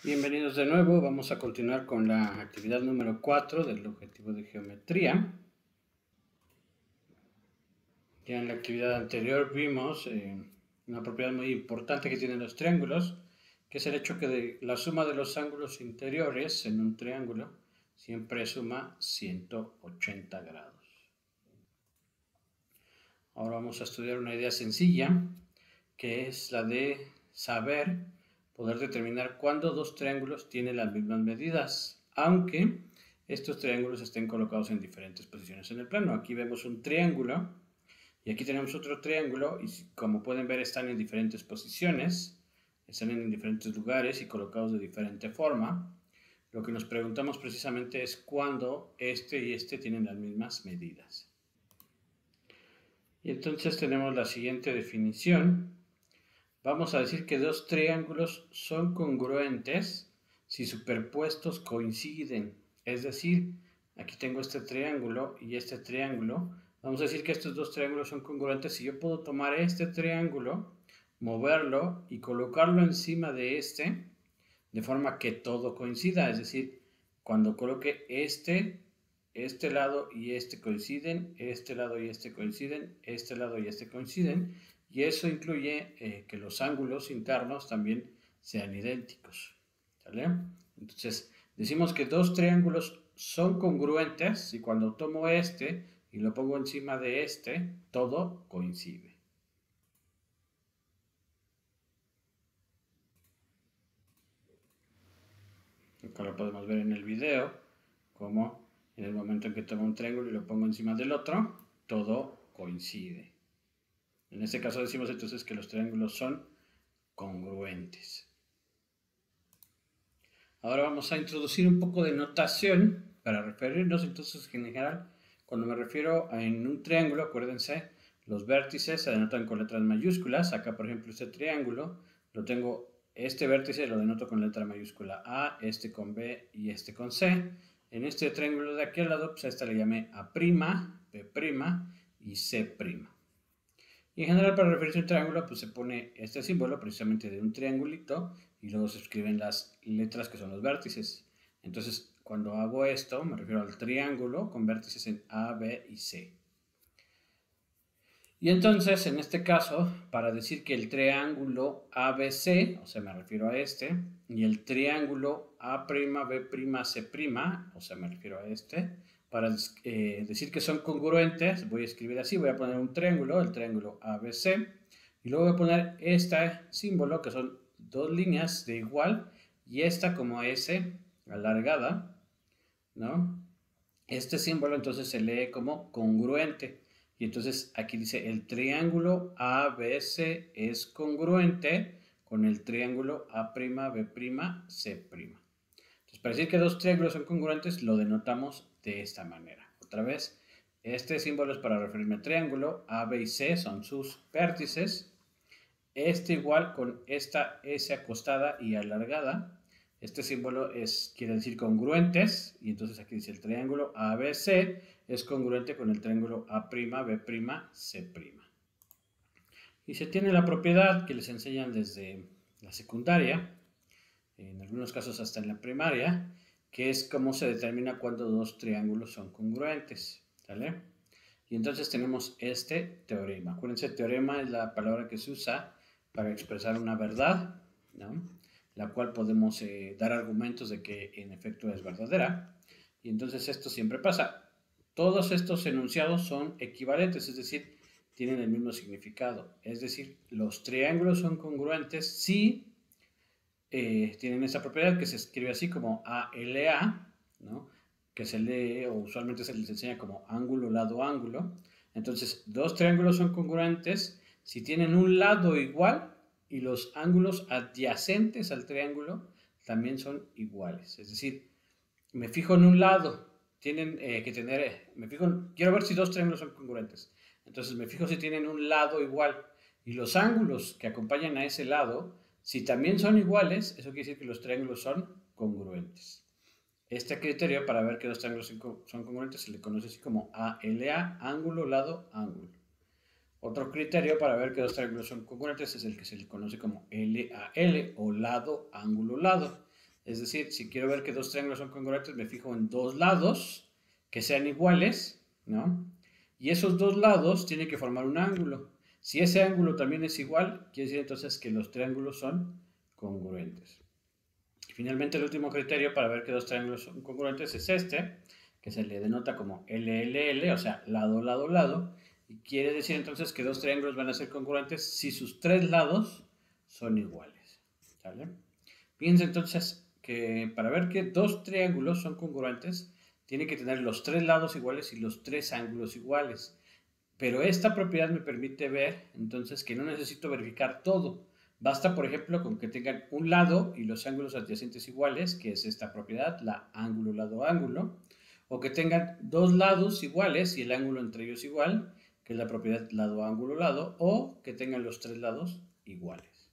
Bienvenidos de nuevo, vamos a continuar con la actividad número 4 del objetivo de geometría. Ya en la actividad anterior vimos una propiedad muy importante que tienen los triángulos, que es el hecho que la suma de los ángulos interiores en un triángulo siempre suma 180 grados. Ahora vamos a estudiar una idea sencilla, que es la de poder determinar cuándo dos triángulos tienen las mismas medidas, aunque estos triángulos estén colocados en diferentes posiciones en el plano. Aquí vemos un triángulo y aquí tenemos otro triángulo y como pueden ver están en diferentes posiciones, están en diferentes lugares y colocados de diferente forma. Lo que nos preguntamos precisamente es cuándo este y este tienen las mismas medidas. Y entonces tenemos la siguiente definición. Vamos a decir que dos triángulos son congruentes si superpuestos coinciden. Es decir, aquí tengo este triángulo y este triángulo. Vamos a decir que estos dos triángulos son congruentes si yo puedo tomar este triángulo, moverlo y colocarlo encima de este, de forma que todo coincida. Es decir, cuando coloque este lado y este coinciden, este lado y este coinciden, este lado y este coinciden, y eso incluye que los ángulos internos también sean idénticos. ¿Sale? Entonces, decimos que dos triángulos son congruentes y cuando tomo este y lo pongo encima de este, todo coincide. Acá lo podemos ver en el video, como en el momento en que tomo un triángulo y lo pongo encima del otro, todo coincide. En este caso decimos entonces que los triángulos son congruentes. Ahora vamos a introducir un poco de notación para referirnos entonces en general. Cuando me refiero a en un triángulo, acuérdense, los vértices se denotan con letras mayúsculas. Acá, por ejemplo, este triángulo, este vértice lo denoto con letra mayúscula A, este con B y este con C. En este triángulo de aquí al lado, pues a esta le llamé A', B' y C'. Y en general para referirse a un triángulo pues se pone este símbolo precisamente de un triangulito y luego se escriben las letras que son los vértices. Entonces cuando hago esto me refiero al triángulo con vértices en A, B y C. Y entonces en este caso para decir que el triángulo ABC, o sea me refiero a este, y el triángulo A', B', C', o sea me refiero a este, para decir que son congruentes, voy a escribir así, voy a poner un triángulo, el triángulo ABC, y luego voy a poner este símbolo, que son dos líneas de igual, y esta como S alargada, ¿no? Este símbolo entonces se lee como congruente, y entonces aquí dice el triángulo ABC es congruente con el triángulo A', B', C'. Para decir que dos triángulos son congruentes, lo denotamos de esta manera. Otra vez, este símbolo es para referirme al triángulo. A, B y C son sus vértices. Este igual con esta S acostada y alargada. Este símbolo quiere decir congruentes. Y entonces aquí dice el triángulo ABC es congruente con el triángulo A', B', C'. Y se tiene la propiedad que les enseñan desde la secundaria, en algunos casos hasta en la primaria, que es cómo se determina cuando dos triángulos son congruentes, ¿vale? Y entonces tenemos este teorema. Acuérdense, teorema es la palabra que se usa para expresar una verdad, ¿no? La cual podemos dar argumentos de que en efecto es verdadera. Y entonces esto siempre pasa. Todos estos enunciados son equivalentes, es decir, tienen el mismo significado. Es decir, los triángulos son congruentes si tienen esa propiedad que se escribe así como ALA, ¿no? Que se lee o usualmente se les enseña como ángulo, lado, ángulo. Entonces, dos triángulos son congruentes si tienen un lado igual y los ángulos adyacentes al triángulo también son iguales. Es decir, me fijo en un lado, tienen que tener, quiero ver si dos triángulos son congruentes. Entonces me fijo si tienen un lado igual y los ángulos que acompañan a ese lado, si también son iguales, eso quiere decir que los triángulos son congruentes. Este criterio para ver que dos triángulos son congruentes se le conoce así como ALA, ángulo, lado, ángulo. Otro criterio para ver que dos triángulos son congruentes es el que se le conoce como LAL o lado, ángulo, lado. Es decir, si quiero ver que dos triángulos son congruentes, me fijo en dos lados que sean iguales, ¿no? Y esos dos lados tienen que formar un ángulo. Si ese ángulo también es igual, quiere decir entonces que los triángulos son congruentes. Y finalmente el último criterio para ver que dos triángulos son congruentes es este, que se le denota como LLL, o sea, lado, lado, lado. Y quiere decir entonces que dos triángulos van a ser congruentes si sus tres lados son iguales. ¿Sale? Fíjense entonces que para ver que dos triángulos son congruentes, tiene que tener los tres lados iguales y los tres ángulos iguales. Pero esta propiedad me permite ver entonces que no necesito verificar todo. Basta, por ejemplo, con que tengan un lado y los ángulos adyacentes iguales, que es esta propiedad, la ángulo, lado, ángulo. O que tengan dos lados iguales y el ángulo entre ellos igual, que es la propiedad lado, ángulo, lado. O que tengan los tres lados iguales.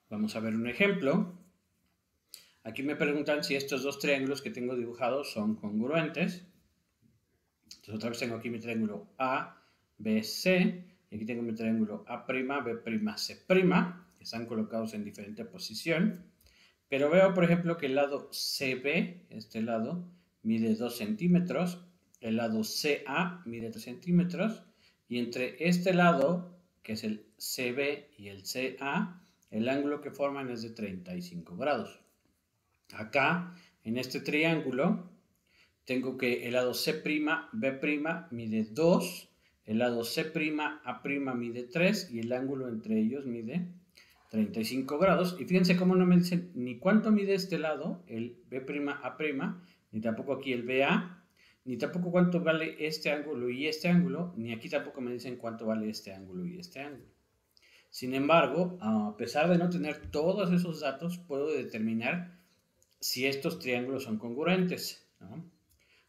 Vamos a ver un ejemplo. Aquí me preguntan si estos dos triángulos que tengo dibujados son congruentes. Entonces otra vez tengo aquí mi triángulo A, B, C. Y aquí tengo mi triángulo A', B', C', que están colocados en diferente posición. Pero veo, por ejemplo, que el lado CB, este lado, mide 2 centímetros. El lado CA mide 3 centímetros. Y entre este lado, que es el CB y el CA, el ángulo que forman es de 35 grados. Acá, en este triángulo, tengo que el lado C', B' mide 2, el lado C', A' mide 3 y el ángulo entre ellos mide 35 grados. Y fíjense cómo no me dicen ni cuánto mide este lado, el B', A', ni tampoco aquí el BA, ni tampoco cuánto vale este ángulo y este ángulo, ni aquí tampoco me dicen cuánto vale este ángulo y este ángulo. Sin embargo, a pesar de no tener todos esos datos, puedo determinar si estos triángulos son congruentes, ¿no?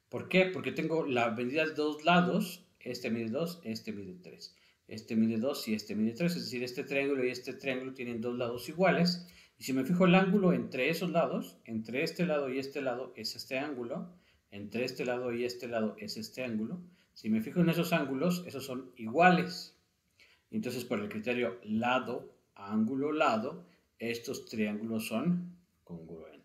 ¿Por qué? Porque tengo la medida de dos lados, este mide 2, este mide 3. Este mide 2 y este mide 3, es decir, este triángulo y este triángulo tienen dos lados iguales. Y si me fijo el ángulo entre esos lados, entre este lado y este lado es este ángulo, entre este lado y este lado es este ángulo. Si me fijo en esos ángulos, esos son iguales. Entonces, por el criterio lado, ángulo, lado, estos triángulos son congruentes.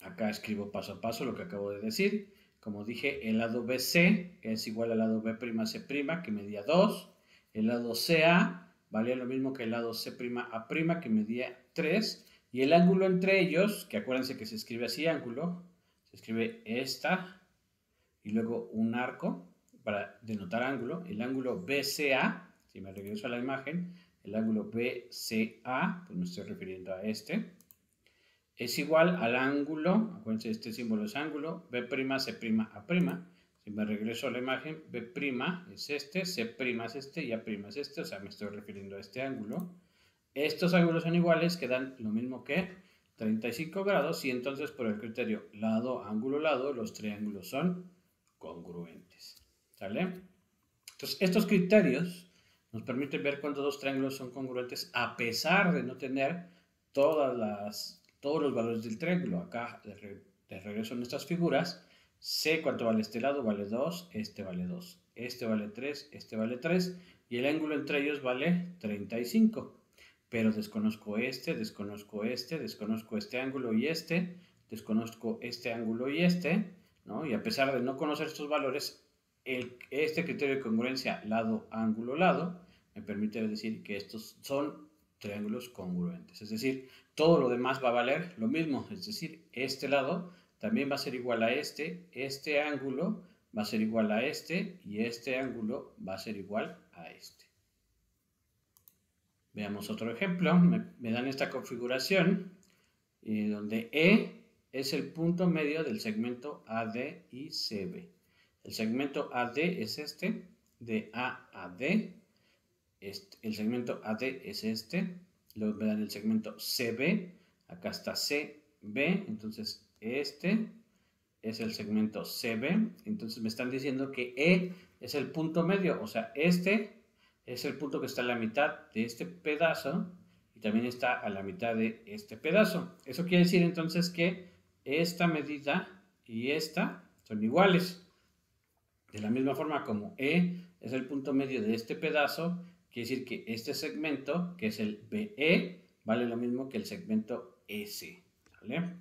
Acá escribo paso a paso lo que acabo de decir. Como dije, el lado BC es igual al lado B'C', que medía 2. El lado CA valía lo mismo que el lado C'A', que medía 3. Y el ángulo entre ellos, que acuérdense que se escribe así, ángulo, se escribe esta y luego un arco para denotar ángulo. El ángulo BCA, si me regreso a la imagen, el ángulo BCA, pues me estoy refiriendo a este, es igual al ángulo, acuérdense, este símbolo es ángulo, B'C', A'. Si me regreso a la imagen, B' es este, C' es este y A' es este, o sea, me estoy refiriendo a este ángulo. Estos ángulos son iguales, que dan lo mismo que 35 grados, y entonces por el criterio lado, ángulo, lado, los triángulos son congruentes. ¿Sale? Entonces, estos criterios nos permiten ver cuándo dos triángulos son congruentes a pesar de no tener todos los valores del triángulo. Acá, de regreso en estas figuras, sé cuánto vale este lado, vale 2, este vale 2, este vale 3, este vale 3, y el ángulo entre ellos vale 35. Pero desconozco este, desconozco este, desconozco este ángulo y este, desconozco este ángulo y este, ¿no? Y a pesar de no conocer estos valores, este criterio de congruencia lado, ángulo, lado, me permite decir que estos son triángulos congruentes. Es decir, todo lo demás va a valer lo mismo. Es decir, este lado también va a ser igual a este ángulo va a ser igual a este y este ángulo va a ser igual a este. Veamos otro ejemplo. Me dan esta configuración donde E es el punto medio del segmento AD y CB. El segmento AD es este, de A a D. El segmento AD es este. Luego me dan el segmento CB. Acá está CB. Entonces este es el segmento CB. Entonces me están diciendo que E es el punto medio. O sea, este es el punto que está a la mitad de este pedazo y también está a la mitad de este pedazo. Eso quiere decir entonces que esta medida y esta son iguales. De la misma forma como E es el punto medio de este pedazo, quiere decir que este segmento, que es el BE, vale lo mismo que el segmento S. ¿Vale?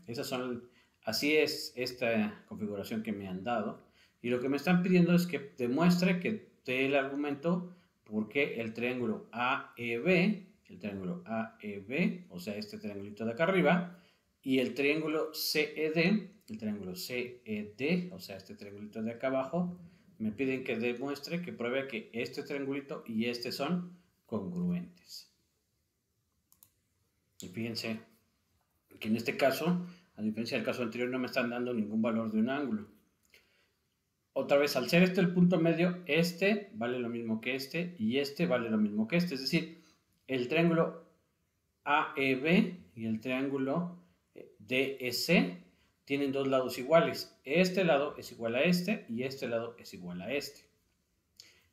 Así es esta configuración que me han dado. Y lo que me están pidiendo es que demuestre que dé el argumento porque el triángulo AEB, o sea, este triangulito de acá arriba, y el triángulo CED, o sea, este triangulito de acá abajo, me piden que demuestre, que pruebe que este triangulito y este son congruentes. Y fíjense que en este caso, a diferencia del caso anterior, no me están dando ningún valor de un ángulo. Otra vez, al ser este el punto medio, este vale lo mismo que este y este vale lo mismo que este. Es decir, el triángulo AEB y el triángulo DEC tienen dos lados iguales. Este lado es igual a este y este lado es igual a este.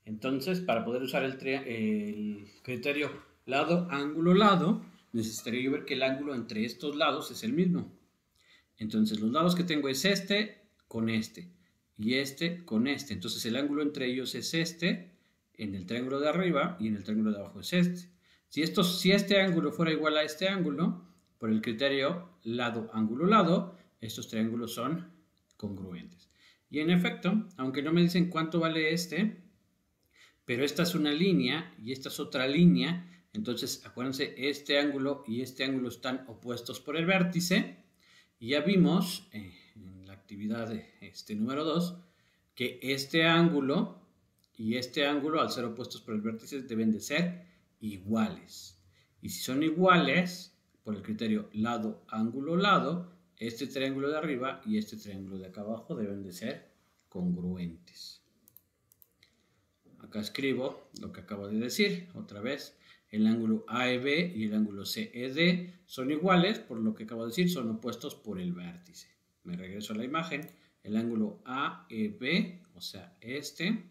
Entonces, para poder usar el criterio lado, ángulo, lado, necesitaría yo ver que el ángulo entre estos lados es el mismo. Entonces, los lados que tengo es este con este y este con este. Entonces, el ángulo entre ellos es este en el triángulo de arriba y en el triángulo de abajo es este. Si este ángulo fuera igual a este ángulo, por el criterio lado, ángulo, lado, estos triángulos son congruentes. Y en efecto, aunque no me dicen cuánto vale este, pero esta es una línea y esta es otra línea, entonces acuérdense, este ángulo y este ángulo están opuestos por el vértice, y ya vimos en la actividad de número 2 que este ángulo y este ángulo, al ser opuestos por el vértice, deben de ser iguales. Y si son iguales, por el criterio lado, ángulo, lado, este triángulo de arriba y este triángulo de acá abajo deben de ser congruentes. Acá escribo lo que acabo de decir, otra vez. El ángulo AEB y el ángulo CED son iguales, por lo que acabo de decir, son opuestos por el vértice. Me regreso a la imagen. El ángulo AEB, o sea, este,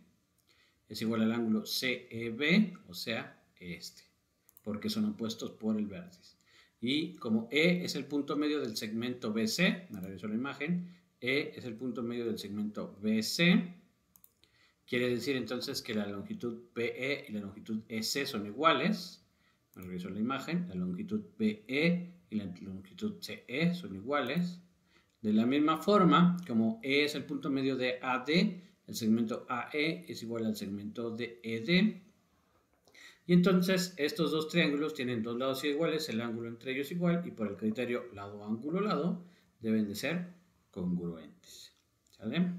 es igual al ángulo CEB, o sea, este, porque son opuestos por el vértice. Y como E es el punto medio del segmento BC, me regreso a la imagen, E es el punto medio del segmento BC, quiere decir entonces que la longitud BE y la longitud EC son iguales. Me regreso a la imagen. La longitud BE y la longitud CE son iguales. De la misma forma, como E es el punto medio de AD, el segmento AE es igual al segmento de ED. Y entonces estos dos triángulos tienen dos lados iguales, el ángulo entre ellos igual, y por el criterio lado, ángulo, lado, deben de ser congruentes. ¿Sale?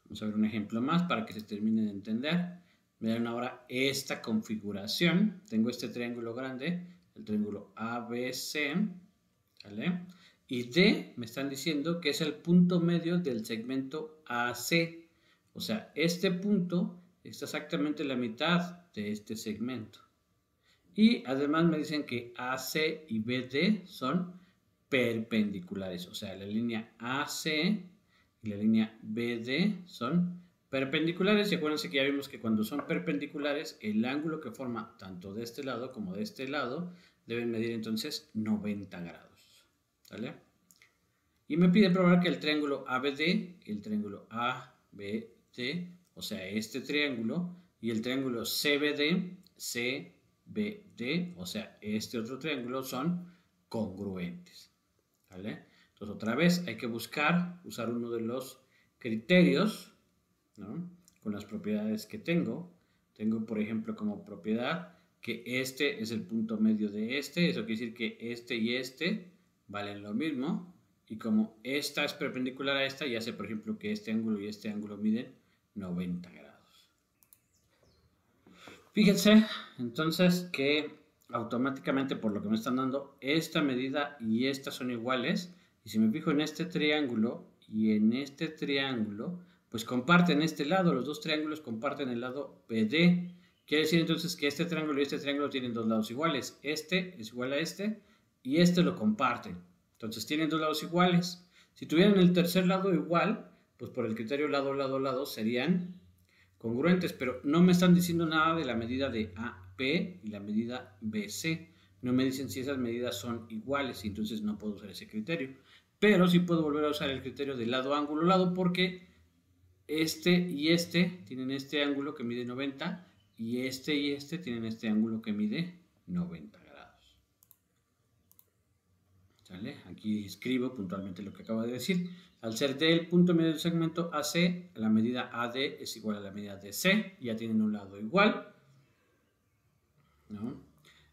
Vamos a ver un ejemplo más para que se termine de entender. Vean ahora esta configuración. Tengo este triángulo grande, el triángulo ABC, ¿vale? Y D me están diciendo que es el punto medio del segmento AC. O sea, este punto está exactamente la mitad de este segmento. Y además me dicen que AC y BD son perpendiculares. O sea, la línea AC y la línea BD son perpendiculares, y acuérdense que ya vimos que cuando son perpendiculares, el ángulo que forma tanto de este lado como de este lado deben medir entonces 90 grados. ¿Vale? Y me pide probar que el triángulo ABD, el triángulo ABD, o sea, este triángulo, y el triángulo CBD, CBD, o sea, este otro triángulo, son congruentes. ¿Vale? Entonces, otra vez hay que usar uno de los criterios, ¿no? Con las propiedades que tengo. Tengo, por ejemplo, como propiedad que este es el punto medio de este. Eso quiere decir que este y este valen lo mismo. Y como esta es perpendicular a esta, ya sé, por ejemplo, que este ángulo y este ángulo miden 90 grados. Fíjense, entonces, que automáticamente, por lo que me están dando, esta medida y esta son iguales. Y si me fijo en este triángulo y en este triángulo, pues comparten este lado. Los dos triángulos comparten el lado BD. Quiere decir entonces que este triángulo y este triángulo tienen dos lados iguales. Este es igual a este y este lo comparten. Entonces tienen dos lados iguales. Si tuvieran el tercer lado igual, pues por el criterio lado, lado, lado serían congruentes, pero no me están diciendo nada de la medida de AP y la medida BC. No me dicen si esas medidas son iguales y entonces no puedo usar ese criterio. Pero sí puedo volver a usar el criterio de lado, ángulo, lado, porque este y este tienen este ángulo que mide 90 y este tienen este ángulo que mide 90 grados. ¿Sale? Aquí escribo puntualmente lo que acabo de decir. Al ser D el punto medio del segmento AC, la medida AD es igual a la medida DC. Ya tienen un lado igual, ¿no?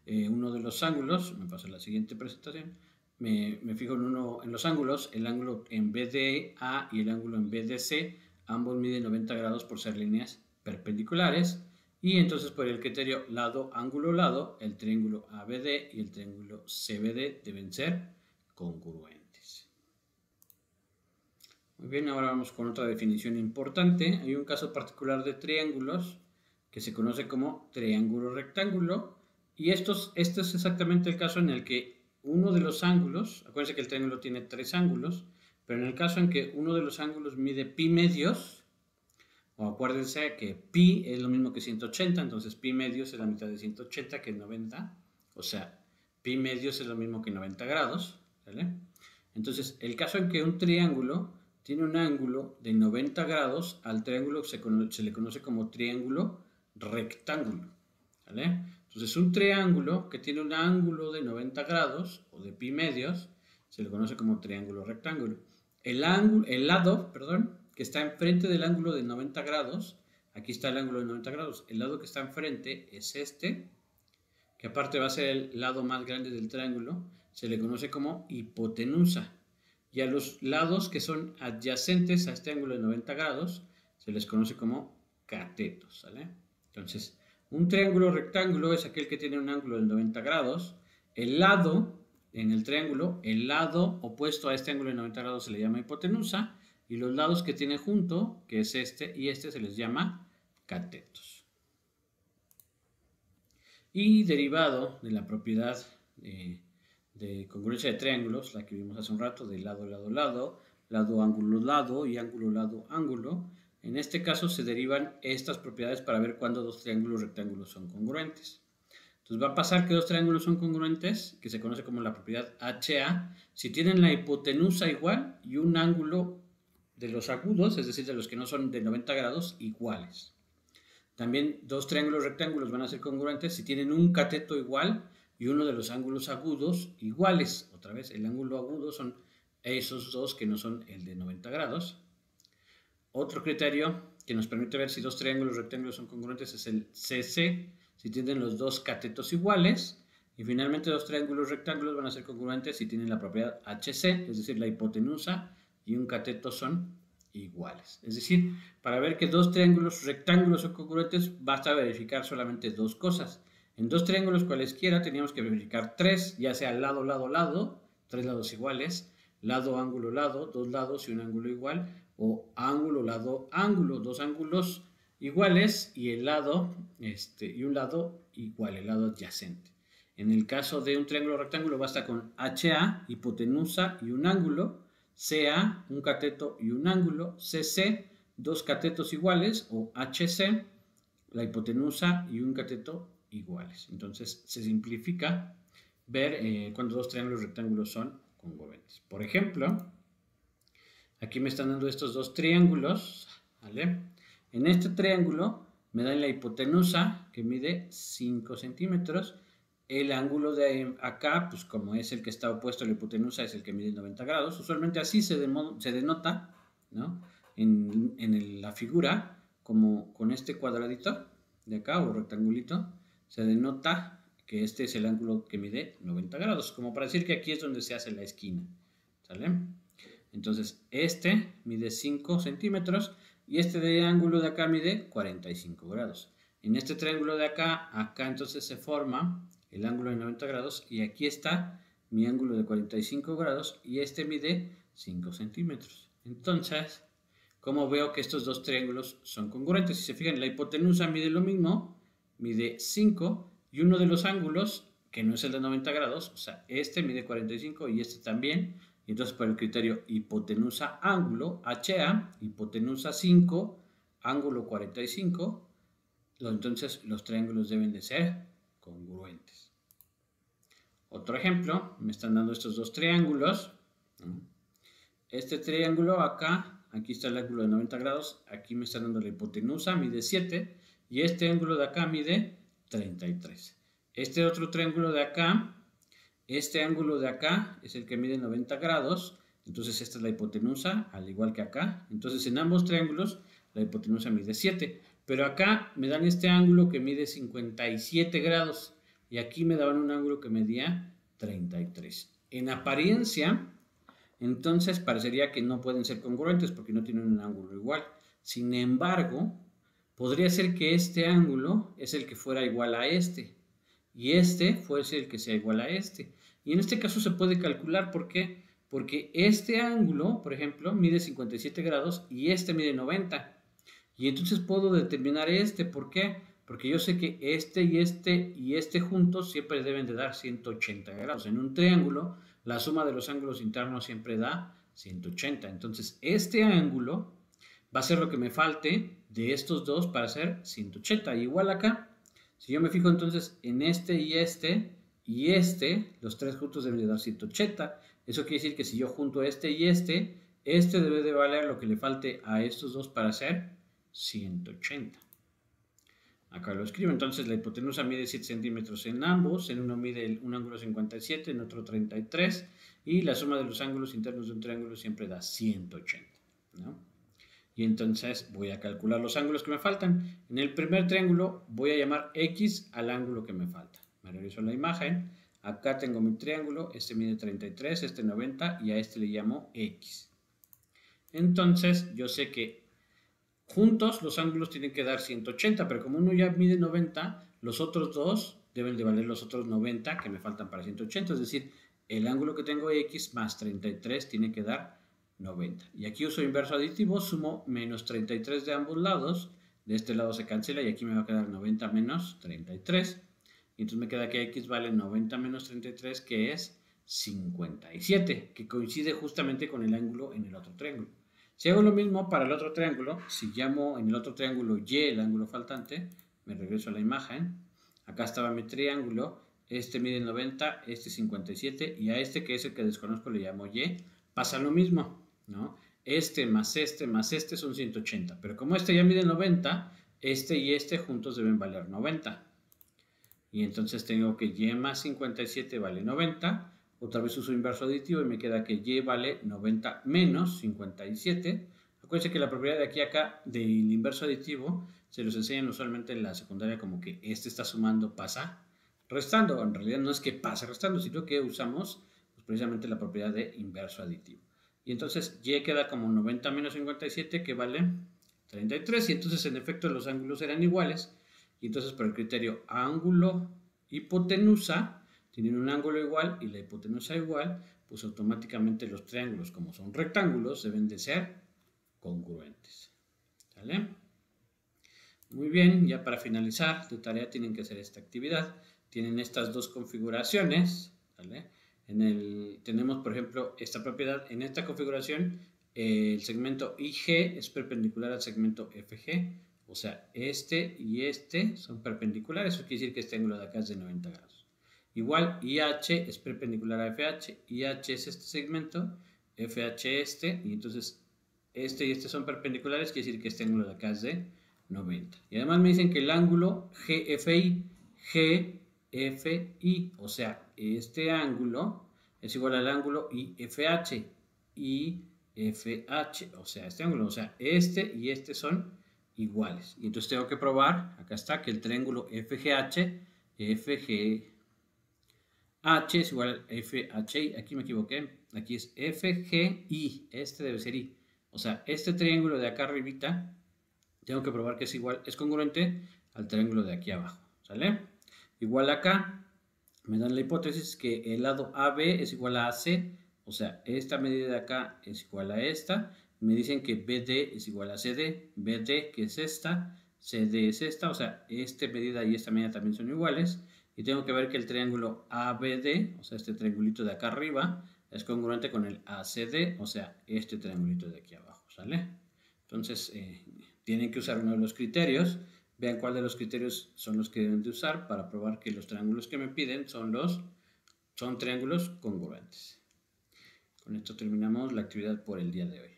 Uno de los ángulos, me paso a la siguiente presentación, me fijo en los ángulos, el ángulo en BDA y el ángulo en BDC, ambos miden 90 grados por ser líneas perpendiculares, y entonces por el criterio lado, ángulo, lado, el triángulo ABD y el triángulo CBD deben ser congruentes. Muy bien, ahora vamos con otra definición importante. Hay un caso particular de triángulos que se conoce como triángulo rectángulo, y este es exactamente el caso en el que uno de los ángulos, acuérdense que el triángulo tiene 3 ángulos, pero en el caso en que uno de los ángulos mide pi medios, o acuérdense que pi es lo mismo que 180, entonces pi medios es la mitad de 180, que es 90, o sea, pi medios es lo mismo que 90 grados, ¿vale? Entonces, el caso en que un triángulo tiene un ángulo de 90 grados, al triángulo se le conoce como triángulo rectángulo, ¿vale? Entonces, un triángulo que tiene un ángulo de 90 grados, o de pi medios, se le conoce como triángulo rectángulo. El lado, que está enfrente del ángulo de 90 grados, aquí está el ángulo de 90 grados, el lado que está enfrente es este, que aparte va a ser el lado más grande del triángulo, se le conoce como hipotenusa. Y a los lados que son adyacentes a este ángulo de 90 grados, se les conoce como catetos, ¿vale? Entonces, un triángulo rectángulo es aquel que tiene un ángulo de 90 grados. El lado en el triángulo, el lado opuesto a este ángulo de 90 grados se le llama hipotenusa, y los lados que tiene junto, que es este y este, se les llama catetos. Y derivado de la propiedad de congruencia de triángulos, la que vimos hace un rato, de lado, lado, lado, lado, ángulo, lado y ángulo, lado, ángulo, en este caso se derivan estas propiedades para ver cuándo dos triángulos rectángulos son congruentes. Entonces va a pasar que dos triángulos son congruentes, que se conoce como la propiedad HA, si tienen la hipotenusa igual y un ángulo de los agudos, es decir, de los que no son de 90 grados, iguales. También dos triángulos rectángulos van a ser congruentes si tienen un cateto igual y uno de los ángulos agudos iguales. Otra vez, el ángulo agudo son esos dos que no son el de 90 grados. Otro criterio que nos permite ver si dos triángulos rectángulos son congruentes es el CC, si tienen los dos catetos iguales. Y finalmente, dos triángulos rectángulos van a ser congruentes si tienen la propiedad HC, es decir, la hipotenusa y un cateto son iguales. Es decir, para ver que dos triángulos rectángulos son congruentes, basta verificar solamente dos cosas. En dos triángulos cualesquiera teníamos que verificar tres, ya sea lado, lado, lado, tres lados iguales, lado, ángulo, lado, dos lados y un ángulo igual, o ángulo, lado, ángulo, dos ángulos iguales y el lado, y un lado igual, el lado adyacente. En el caso de un triángulo rectángulo basta con HA, hipotenusa y un ángulo, CA, un cateto y un ángulo, CC, dos catetos iguales, o HC, la hipotenusa y un cateto iguales. Entonces se simplifica ver cuando dos triángulos rectángulos son congruentes. Por ejemplo, aquí me están dando estos dos triángulos, ¿vale? En este triángulo me dan la hipotenusa, que mide 5 centímetros. El ángulo de acá, pues como es el que está opuesto a la hipotenusa, es el que mide 90 grados. Usualmente así se denota, ¿no? En la figura, como con este cuadradito de acá, o rectangulito, se denota que este es el ángulo que mide 90 grados, como para decir que aquí es donde se hace la esquina, ¿sale? Entonces, este mide 5 centímetros y este de ángulo de acá mide 45 grados. En este triángulo de acá entonces se forma el ángulo de 90 grados y aquí está mi ángulo de 45 grados y este mide 5 centímetros. Entonces, ¿cómo veo que estos dos triángulos son congruentes? Si se fijan, la hipotenusa mide lo mismo, mide 5 y uno de los ángulos, que no es el de 90 grados, o sea, este mide 45 y este también. Y entonces por el criterio hipotenusa ángulo, HA, hipotenusa 5, ángulo 45, entonces los triángulos deben de ser congruentes. Otro ejemplo, me están dando estos dos triángulos. Este triángulo acá, aquí está el ángulo de 90 grados, aquí me están dando la hipotenusa, mide 7, y este ángulo de acá mide 33. Este otro triángulo de acá, Este ángulo de acá es el que mide 90 grados, entonces esta es la hipotenusa, al igual que acá. Entonces en ambos triángulos la hipotenusa mide 7, pero acá me dan este ángulo que mide 57 grados y aquí me daban un ángulo que medía 33. En apariencia, entonces parecería que no pueden ser congruentes porque no tienen un ángulo igual. Sin embargo, podría ser que este ángulo es el que fuera igual a este y este fuese el que sea igual a este. Y en este caso se puede calcular, ¿por qué? Porque este ángulo, por ejemplo, mide 57 grados y este mide 90. Y entonces puedo determinar este, ¿por qué? Porque yo sé que este y este juntos siempre deben de dar 180 grados. En un triángulo, la suma de los ángulos internos siempre da 180. Entonces, este ángulo va a ser lo que me falte de estos dos para hacer 180. Igual acá, si yo me fijo entonces en este, los tres juntos deben de dar 180. Eso quiere decir que si yo junto este este debe de valer lo que le falte a estos dos para hacer 180. Acá lo escribo, entonces la hipotenusa mide 7 centímetros en ambos, en uno mide un ángulo 57, en otro 33, y la suma de los ángulos internos de un triángulo siempre da 180, ¿no? Y entonces voy a calcular los ángulos que me faltan. En el primer triángulo voy a llamar X al ángulo que me falta. Me regreso a la imagen, acá tengo mi triángulo, este mide 33, este 90, y a este le llamo X. Entonces yo sé que juntos los ángulos tienen que dar 180, pero como uno ya mide 90, los otros dos deben de valer los otros 90 que me faltan para 180, es decir, el ángulo que tengo X más 33 tiene que dar 90. Y aquí uso inverso aditivo, sumo menos 33 de ambos lados, de este lado se cancela y aquí me va a quedar 90 menos 33, y entonces me queda que X vale 90 menos 33, que es 57, que coincide justamente con el ángulo en el otro triángulo. Si hago lo mismo para el otro triángulo, si llamo en el otro triángulo Y el ángulo faltante, me regreso a la imagen, acá estaba mi triángulo, este mide 90, este 57, y a este que es el que desconozco le llamo Y, pasa lo mismo, ¿no? Este más este son 180, pero como este ya mide 90, este y este juntos deben valer 90. Y entonces tengo que Y más 57 vale 90, otra vez uso inverso aditivo y me queda que Y vale 90 menos 57. Acuérdense que la propiedad de aquí a acá del inverso aditivo se los enseñan usualmente en la secundaria como que este está sumando, pasa restando. En realidad no es que pase restando, sino que usamos pues, precisamente la propiedad de inverso aditivo. Y entonces Y queda como 90 menos 57 que vale 33. Y entonces en efecto los ángulos eran iguales. Y entonces por el criterio ángulo hipotenusa, tienen un ángulo igual y la hipotenusa igual, pues automáticamente los triángulos, como son rectángulos, deben de ser congruentes. ¿Sale? Muy bien, ya para finalizar, de tarea tienen que hacer esta actividad. Tienen estas dos configuraciones, ¿vale? Tenemos, por ejemplo, esta propiedad. En esta configuración, el segmento IG es perpendicular al segmento FG. O sea, este y este son perpendiculares. Eso quiere decir que este ángulo de acá es de 90 grados. Igual, IH es perpendicular a FH. IH es este segmento, FH este. Y entonces, este y este son perpendiculares. Quiere decir que este ángulo de acá es de 90. Y además me dicen que el ángulo GFI, o sea, este ángulo es igual al ángulo IFH, o sea, este ángulo, o sea, este y este son iguales. Y entonces tengo que probar, acá está, que el triángulo FGH es igual a FHI, aquí me equivoqué, aquí es FGI, este debe ser I. O sea, este triángulo de acá arribita tengo que probar que es igual, es congruente al triángulo de aquí abajo, ¿sale? Igual acá, me dan la hipótesis que el lado AB es igual a AC, o sea, esta medida de acá es igual a esta. Me dicen que BD es igual a CD, BD que es esta, CD es esta, o sea, esta medida y esta medida también son iguales. Y tengo que ver que el triángulo ABD, o sea, este triangulito de acá arriba, es congruente con el ACD, o sea, este triangulito de aquí abajo, ¿sale? Entonces, tienen que usar uno de los criterios. Vean cuál de los criterios son los que deben de usar para probar que los triángulos que me piden son triángulos congruentes. Con esto terminamos la actividad por el día de hoy.